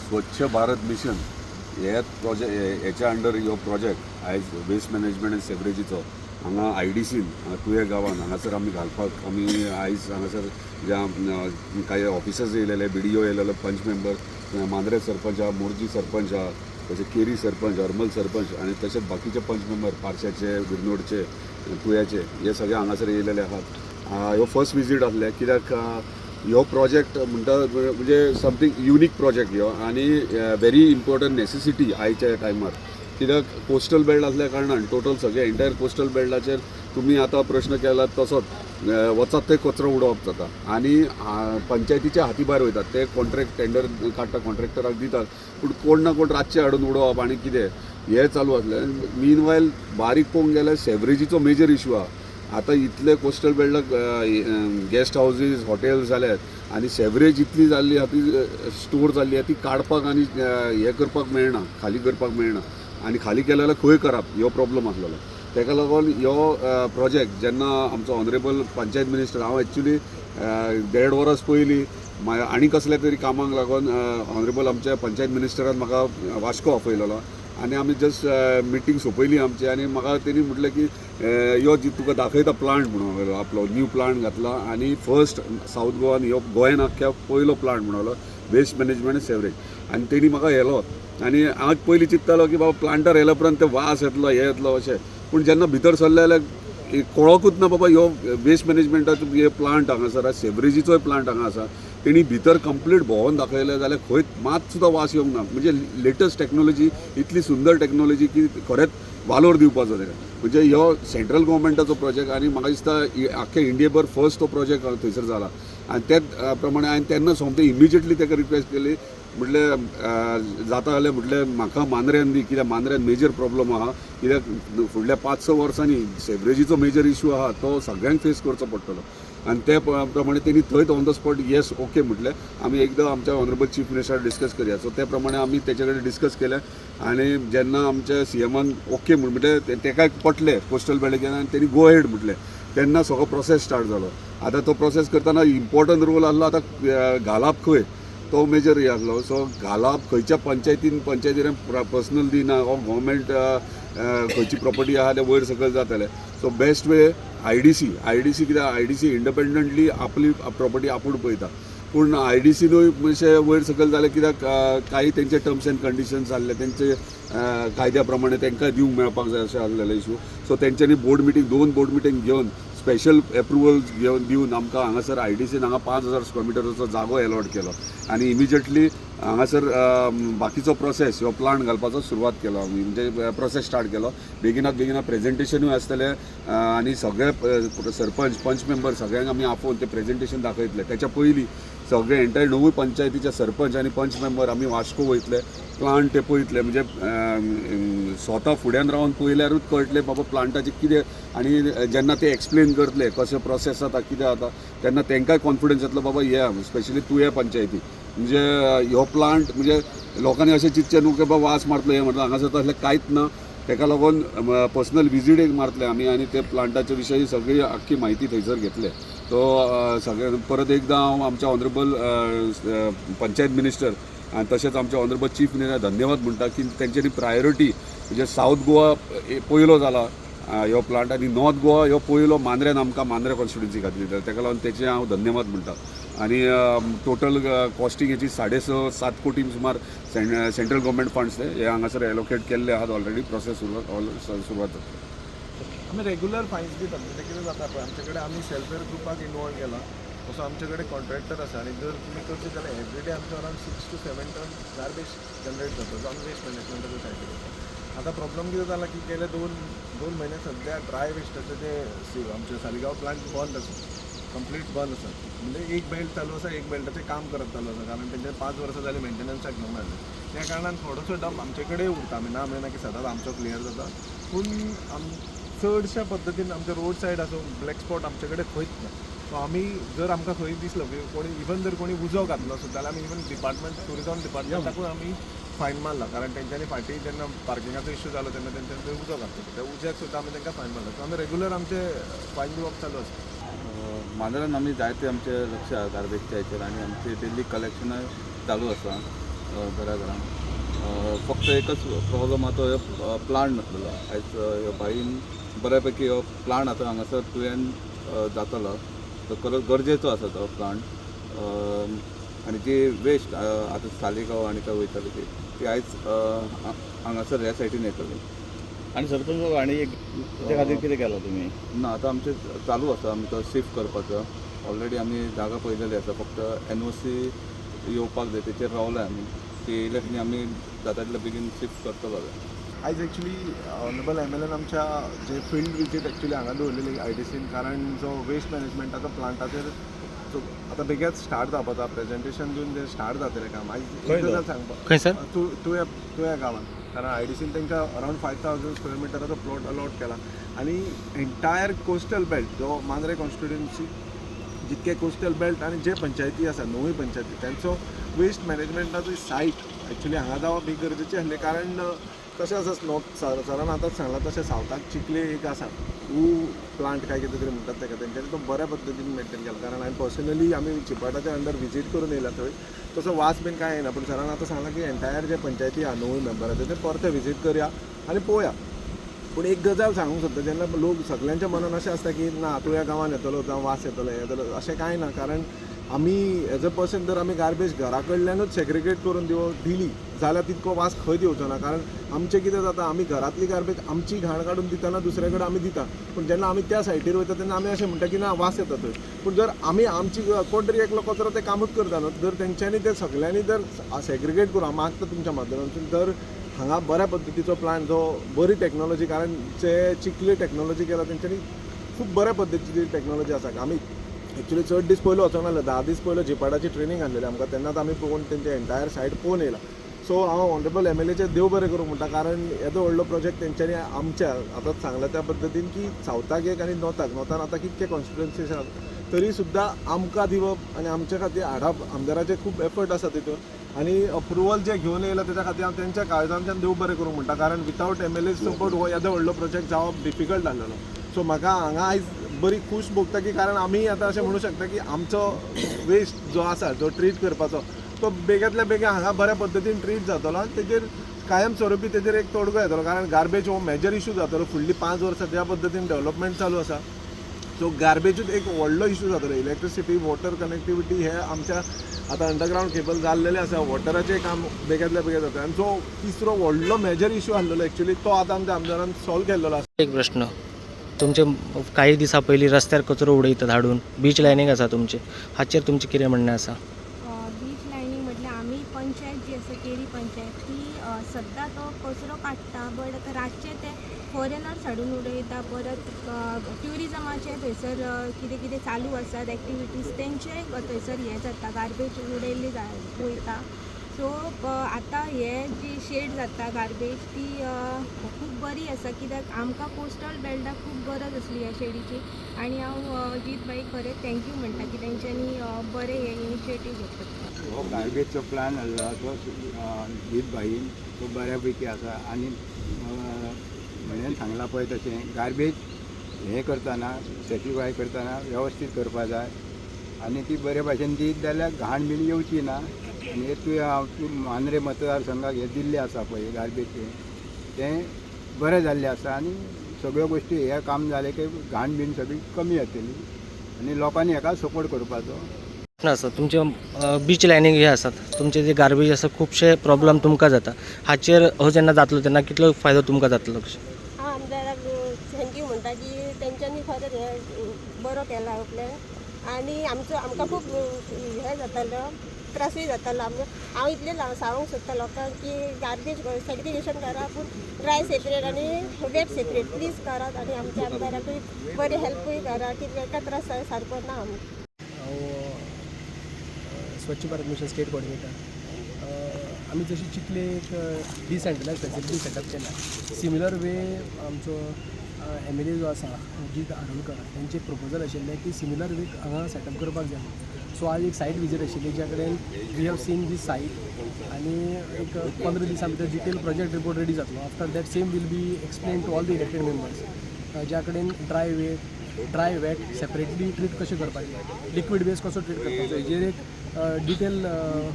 स्वच्छ भारत मिशन ह्या हेच्या अंडर ह्यो प्रोजेक्ट आयज वेस्ट मॅनेजमेंट आनी सेवरेजीचो हांगा IDCन तुये गांवांत हांगासर आमी घालपाक आमी आयज हांगासर ज्या कांय ऑफिसर्स येयलेले BDO येयलेलो पंच मेंबर मांद्रे सरपंच आहा मोर्जी सरपंच आहा तशें केरी सरपंच हरमल सरपंच आनी तशेंच बाकीचे पंच मेंबर पार्श्याचे विरनोडचे तुयाचे हे सगळे हांगासर येयलेले आहात. ह्यो फर्स्ट विजीट आसले कित्याक ह्यो प्रोजेक्ट म्हणटा म्हणजे समथींग युनीक प्रोजेक्ट ह्यो आनी व्हेरी इम्पॉर्टंट नेसेसिटी आयच्या टायमार कित्याक कोस्टल बेल्ट असल्या कारणान टोटल सगळे एंटायर कोस्टल बेल्टाचेर तुमी आतां प्रश्न केला तसोच वचत थंय कचरो उडोवप जाता आनी पंचायतीच्या हाती भायर वयतात ते कॉन्ट्रॅक्ट टेंडर काडटा कॉन्ट्रॅक्टराक दितात पूण कोण ना कोण रातचे हाडून उडोवप आनी कितें हें चालू आसलें. मीनवायल बारीक पळोवंक गेल्यार सेवरेजीचो मेजर इशू आहा. आतां इतले कोस्टल बेल्टाक गेस्ट हावजीस हॉटेल्स जाल्यात आनी सेवरेज इतली जाल्ली आहा ती स्टोर जाल्ली आहा ती काडपाक आनी हें करपाक मेळना खाली करपाक मेळना आनी खाली केले जाल्यार खंय करप ह्यो प्रॉब्लम आसलेलो. ताका लागून ह्यो प्रोजेक्ट जेन्ना आमचो ऑनरेबल पंचायत मिनिस्टर हांव एक्चुली 1.5 वरां पयलीं आनी कसल्या तरी कामाक लागून ऑनरेबल आमच्या पंचायत मिनिस्टरान म्हाका वास्को आपयलेलो आनी आमी जस्ट मिटींग सोंपयली आमची आनी म्हाका तेणी म्हटलें की ह्यो जी तुका दाखयता प्लांट म्हणून आपलो न्यू प्लांट घातला आनी फर्स्ट सावथ गोवान ह्यो गोंयान आख्या पयलो प्लांट म्हणलो वेस्ट मॅनेजमेंट सेवरेज आनी तेणी म्हाका येलो आनी हांव पयलीं चिंत्तालो की बाबा प्लांटार येल्या उपरांत ते वास येतलो हे येतलो अशें पूण जेन्ना भितर सरले जाल्यार कळोकूच ना बाबा ह्यो वेस्ट मॅनेजमेंटाचो हे प्लांट हांगासर सेवरेजीचोय प्लांट हांगा आसा. तेणी भितर कंप्लीट भोंवून दाखयलें जाल्यार खंय मात सुद्दां वास येवंक ना म्हणजे लेटस्ट टॅक्नोलॉजी इतली सुंदर टॅक्नोलॉजी की खरेंच वालोर दिवपाचो तेका म्हणजे ह्यो सेंट्रल गव्हर्मेंटाचो प्रोजेक्ट आनी म्हाका दिसता आख्या इंडियेभर फर्स्ट तो प्रोजेक्ट थंयसर जाला आनी तेच प्रमाणे हांवें तेन्ना सोमतें इमिजिएटली ताका रिक्वेस्ट केली म्हटले जाता जाल्यार म्हटलें म्हाका मांद्र्यान दी कित्याक मांद्र्यान मेजर प्रॉब्लम आहा कित्याक फुडल्या 5-6 वर्सांनी सेवरेजीचो मेजर इशू आहा तो सगळ्यांक फेस करचो पडटलो आनी ते प्रमाणे तेणी थंयच on the spot yes okay म्हटलें आमी एकदां आमच्या ऑनरेबल चीफ मिनिस्टर डिस्कस करया सो ते प्रमाणे आमी तेचे कडेन डिस्कस केलें आनी जेन्ना आमच्या CMान ओके म्हणजे तेकाय पटलें कोस्टल बेल्ट आनी तेणी गो हेड म्हटलें तेन्ना सगळो प्रोसेस स्टार्ट जालो. आतां तो प्रोसेस करतना इम्पॉर्टंट रोल आसलो आतां घालप खंय तो मेजर हे आसलो सो घालप खंयच्या पंचायतीन पर्सनल दिना हो गव्हर्मेंट खंयची प्रॉपर्टी आहा ते वयर सकयल जातले सो बेस्ट वे IDC कित्याक IDC इंडिपेंडंटली आपली प्रॉपर्टी आपूण पळयता पूण IDCनूय मातशें वयर सकयल जालें कित्याक काही तेंचे टर्म्स एंड कंडिशन्स आसले तेंचे कायद्या प्रमाणे तांकां दिवंक मेळपाक जाय अशें आसलेले इशू सो तेंच्यांनी दोन बोर्ड मिटींग घेवन स्पेशल एप्रुवल दिवन आमकां हांगासर IDCन हांगा 5,000 स्क्वेअर मिटरचो जागो अलॉट केलो आनी इमिजिएटली हांगासर बाकीचो प्रोसेस ह्यो प्लांट घालपाचो सुरवात केलो आमी म्हणजे प्रोसेस स्टार्ट केलो. बेगिना प्रेजेंटेशनूय आसतलें आनी सगळे सरपंच पंच मेंबर सगळ्यांक आमी आपोवन ते प्रेजेंटेशन दाखयतले. तेच्या पयलीं सगळे एंटायर 9 पंचायतीचे सरपंच आनी पंच मेंबर आमी वास्को वयतले प्लांट ते पळयतले म्हणजे स्वता फुड्यान रावन पळयल्यारूच कळटलें बाबा प्लांटाचें कितें आनी जेन्ना ते एक्सप्लेन करतले कशें प्रोसेस जाता कितें जाता तेन्ना तांकांय कॉन्फिडन्स येतलो बाबा हे स्पेशली तुये पंचायती म्हणजे ह्यो प्लांट म्हणजे लोकांनी अशें चिंतचें न्हू की बाबा वास मारतलो हें म्हटलं हांगासर तसलें कांयच ना. ताका लागून पर्सनल विजीट एक मारतले आमी आनी ते प्लांटाच्या विशयी सगळी आख्खी म्हायती थंयसर घेतले. तो सगळे परत एकदां हांव आमच्या ऑनरेबल पंचायत मिनिस्टर आनी तशेंच आमच्या ऑनरेबल चीफ मिनिस्टर धन्यवाद म्हणटा की तेंच्यांनी प्रायोरिटी म्हणजे सावथ गोवा पयलो जाला ह्यो प्लांट आनी नॉर्थ गोवा ह्यो पयलो मांद्र्यान आमकां मांद्रे कॉन्स्टिट्युन्सी घातली ताका लागून तेचे हांव धन्यवाद म्हणटा. आनी टोटल कॉस्टींग हेची 6.5-7 कोटी सुमार सेंट्रल गव्हर्मेंट फंड्स हे हांगासर एलोकेट केल्ले आहात ऑलरेडी प्रोसेस सुरवात जाता. आमी रेग्युलर फायन्स दितात म्हणजे कितें जाता पळय आमचे कडेन आमी सेल्फ हेल्प ग्रुपाक इनवॉल्व केला तसो आमचे कडेन कॉन्ट्रॅक्टर आसा आनी जर तुमी करचे जाल्यार एवरीडे आमचे around 6 to 7 ton garbage generate जाता जो आमी वेस्ट मॅनेजमेंटाच्या सायडीन करता. आतां प्रॉब्लम कितें जाला की गेले दोन म्हयने सद्या ड्राय वेस्टाचे जे आमचे सालिगांव प्लांट बंद आसा कंप्लीट बंद आसा म्हणजे एक बेल्ट चालू आसा एक बेल्टाचें काम करप चालू आसा कारण तेंचे 5 वर्सां जालीं मेंटेनन्साक घेवंक नासलें त्या कारणान थोडोसो डंप आमचे कडेन उरता आमी ना म्हणना की सदांच आमचो क्लियर जाता पूण चडशा पद्दतीन आमचे रोड सायड आसूं ब्लॅक स्पॉट आमचे कडेन खंयच ना. सो आमी जर आमकां खंय दिसलो की कोणी इवन जर कोणी उजो घातलो सुद्दां जाल्यार आमी इवन डिपार्टमेंट टुरिजम डिपार्टमेंटाकूय आमी फायन मारला कारण तेंच्यांनी फाटीं जेन्ना पार्किंगाचो इश्यू जालो तेन्ना तेंच्यांनी थंय उजो घातलो त्या उज्याक सुद्दां आमी तांकां फायन मारला. सो आमी रेग्युलर आमचे फायन दिवप चालू आसा. मांद्र्यान आमी जायते आमचे लक्ष आहा गार्बेजच्या हेचेर आनी आमचे डेली कलेक्शनय चालू आसा. घरा फक्त एकच प्रॉब्लम आसा तो प्लांट नासलेलो आयज बाईन बऱ्यापैकी हो प्लांट आतां हांगासर तुवें जातलो तो खरोच गरजेचो आसा तो प्लांट आनी जी वेस्ट आतां सालिगांव आनी काय वयताली ती आयज हांगासर ह्या सायटीन येतली. आणि सरपंच आणि एक त्या खातीर कितें केलां तुमी? ना आतां आमचें चालू आसा आमी तो शिफ्ट करपाचो. ऑलरेडी आमी जागा पळयलेली आसा, फक्त NOC येवपाक जाय तेचेर रावला आमी. ती येयल्या की आमी जाता तितल्या बेगीन शिफ्ट करतलो. आयज एक्चुली ऑनरेबल MLAन आमच्या जे फिल्ड विजीट एक्चुली हांगा दवरलेली IDCन, कारण जो वेस्ट मॅनेजमेंटाचो प्लांटाचेर आतां बेगीच स्टार्ट जावपाचा प्रेजेंटेशन दिवन जे स्टार्ट जातलें काम. आयज एक गजाल सांगपाक खंय सर? तुया गांवान, कारण IDCन तांकां अरावंड 5000 स्क्वेअर मिटराचो प्लॉट अलॉट केला आणि एंटायर कोस्टल बेल्ट जो मांद्रे कॉन्स्टिट्युएन्सी जितके कोस्टल बेल्ट आणि जे पंचायती आसा 9 पंचायती त्यांचो वेस्ट मॅनेजमेंटाचो सायट एक्चुली हांगा जावप ही गरजेची आसली. कारण कशें आसा सरान आतांच सांगलां तशें सावथाक चिखले एक आसा प्लांट काय कितें तरी म्हणटात ताका, तेंच्यांनी तो बऱ्या पद्दतीन मेंटेन केला. कारण हांवें पर्सनली आमी चिपाटाच्या अंडर विजीट करून येयला थंय, तसो वास बीन कांय येना. पूण सरान आतां सांगलां की एंटायर जे पंचायती आहा 9 मेंबराचे ते परते विजीट करया आनी पळोवया. पूण एक गजाल सांगूंक सोदता, जेन्ना लोक सगळ्यांच्या मनान अशें आसता की ना तुया गांवान येतलो जावं वास येतलो अशें कांय ना. कारण आमी एज अ पर्सन जर आमी गार्बेज घरा कडल्यानूच सेग्रिगेट करून दिली जाल्यार तितको वास खंय येवचो ना. कारण आमचें कितें जाता, आमी घरांतली गार्बेज आमची घाण काडून दितना दुसरे कडेन आमी दिता, पूण जेन्ना आमी त्या सायटीर वयता तेन्ना आमी अशें म्हणटा की ना वास येता थंय. पूण जर आमी आमची कोण तरी एकलो कचरो ते कामूच करता न्हू, जर तेंच्यांनी ते सगळ्यांनी जर सेग्रिगेट करून हांव मागता तुमच्या माध्यमांतून, जर हांगा बऱ्या पद्दतीचो प्लांट जो बरी टॅक्नॉलॉजी, कारण जे चिखले टॅक्नॉलॉजी केला तेंच्यांनी खूब बऱ्या पद्दतीची टॅक्नॉलॉजी आसा. आमी एक्चुली चड दीस पयलो वचोंक नासलें, 10 दीस पयलो जिपाडाची ट्रेनींग आसलेली आमकां, तेन्नाच आमी पळोवन तेंचे एंटायर सायट पळोवन येयला. सो हांव ऑनरेबल MLAचे देव बरें करूं म्हणटा, कारण येदो व्हडलो प्रोजेक्ट तेंच्यांनी आमच्या आतांच सांगला त्या पद्दतीन की सावथाक एक आनी नॉर्थान आतां कितके कॉन्स्टिट्युएन्सीज आसात तरी सुद्दां आमकां दिवप आनी आमच्या खातीर हाडप, आमदाराचे खूब एफर्ट आसा तितून. आनी अप्रुवल जे घेवन येयला तेच्या खातीर हांव तेंच्या काळजांतल्यान देव बरें करूं म्हणटा, कारण विथावट MLA सपोर्ट हो येदो व्हडलो प्रोजेक्ट जावप डिफिकल्ट जाल्लो. सो म्हाका हांगा आयज बरी खूश भोगता की, कारण आमी आतां अशें म्हणूं शकता की आमचो वेस्ट जो आसा जो ट्रीट करपाचो तो बेग्यांतल्या बेगीन हांगा बऱ्या पद्दतीन ट्रीट जातलो आनी तेजेर कायम स्वरुपी तेजेर एक तोडगो येतलो. कारण गार्बेज हो मेजर इशू जातलो फुडलीं 5 वर्सां ज्या पद्दतीन डेव्हलपमेंट चालू आसा. सो गार्बेजूच एक व्हडलो इशू जातलो. इलेक्ट्रिसिटी, वॉटर कनेक्टिविटी हे आमच्या आतां अंडरग्रावंड केबल जाल्लेले आसा, वॉटराचें काम बेग्यांतल्या बेगीन जाता. आनी जो तिसरो व्हडलो मेजर इशू आसलेलो एक्चुली तो आतां आमच्या आमदारान सॉल्व केल्लो आसा. एक प्रश्न, तुमचे काही दिसा पयलीं रस्त्यार कचरो उडयतात हाडून, बीच लायनींग आसा तुमचे, हाचेर तुमचें कितें म्हणणें आसा? बीच लायनींग म्हटल्यार आमी पंचायत जी आसा केरी पंचायत ती सद्दां तो कचरो काडटा, बट आतां रातचे ते फॉरेनर्स हाडून उडयता. परत ट्युरिजमाचे थंयसर कितें कितें चालू आसात एक्टिविटीज तेंचे थंयसर हें जाता, गार्बेज उडयल्ली वयता. सो आतां हे जी शेड जाता गार्बेज ती खूब बरी आसा, कित्याक आमकां कोस्टल बेल्टाक खूब गरज आसली ह्या शेडीची. आनी हांव जीत बाई खरें थँक्यू म्हणटा की तेंच्यांनी बरें हे इनिशिएटीव घेतलो. हो गार्बेजचो प्लान आसलो तो जीत भाईन तो बऱ्यापैकी आसा. आनी म्हणून सांगला पळय तशें गार्बेज हें करतना सेटिफाय करतना वेवस्थीत करपा जाय आनी ती बरे भाशेन दीत जाल्यार घाण बीन येवची ना. आनी तूं मांद्रे मतदारसंघाक हें दिल्लें आसा पळय गार्बेजचें तें बरें जाल्लें आसा. आनी सगळ्यो गोश्टी हें काम जालें की घाण बीन सगळी कमी जातली आनी लोकांनी हेका सपोर्ट करपाचो. प्रश्न आसा तुमचे बीच लायनींग हे आसात तुमचे जे गार्बेज आसा खुबशे प्रॉब्लेम तुमकां जाता, हाचेर हो जेन्ना जातलो तेन्ना कितलो फायदो तुमकां जातलो? हांव आमदाराक थँक्यू म्हणटा की तेंच्यांनी खरेंच हें बरो केला प्लॅन. आनी आमकां खूब हें जातालो, त्रासूय जातालो. हांव इतलें सांगूंक सोदता लोकांक की गार्बेज सेग्रिगेशन करा, पूण ड्राय सेपरेट आनी वेट सेपरेट प्लीज करात. आनी आमच्या आमदाराकूय बरी हेल्पूय करा की एका त्रास सारको ना. हांव स्वच्छ भारत मिशन स्टेट कोऑर्डिनेटर. आमी जशी चिखले एक डिसेंट्रलायज फॅसिलिटी सेटअप केला, सिमिलर वे आमचो MLA जो आसा जीत आडोलकर तेंचे प्रपोजल आशिल्लें की सिमिलर वे हांगा सेटअप करपाक जाय. सो आज एक सायट विजीट आशिल्ली ज्या कडेन we have seen this site आनी एक 15 दिसां भितर डिटेल प्रोजेक्ट रिपोर्ट रेडी जातलो. After that same will be explain to all the elected members, ज्या कडेन ड्राय वेट सेपरेटली ट्रीट कशें करपाचें, लिक्वीड वेस्ट कसो ट्रीट करपाचो, हेजेर एक डिटेल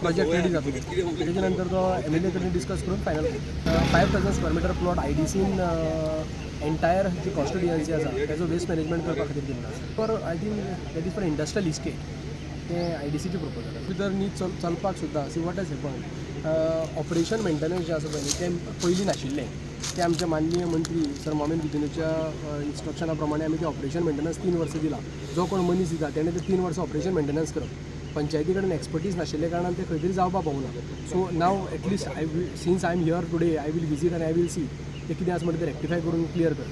प्रोजेक्ट रेडी जातो त्याच्यानंतर तो MLA कडेन डिस्कस करून फायनल 5,000 स्क्वेअर मिटर प्लॉट IDCन एंटायर जी कॉन्स्टिट्युएन्सी आसा तेजो वेस्ट मॅनेजमेंट करपा खातीर दिल्लो आसा for I think that is for industrial estate तें IDCची प्रपोजल आसा भितर न्ही चलपाक सुद्दां see what has happen operation maintenance जें आसा पळय न्ही तें पयलीं नाशिल्लें ते आमचे माननीय मंत्री सर मोहम्मद बिदिनूच्या इन्स्ट्रक्शना प्रमाणे आमी ते ऑपरेशन मेंटेनन्स 3 वर्सां दिला जो कोण मनीस दिता तेणें ते 3 वर्सां ऑपरेशन मेंटेनन्स करप पंचायती कडेन एक्सपर्टीज नाशिल्ले कारणान ते खंय तरी जावपाक पावना so now at least since I am here today I will visit आनी आय वील सी ते कितें आसा म्हणटा तें रेक्टिफाय करून क्लियर करता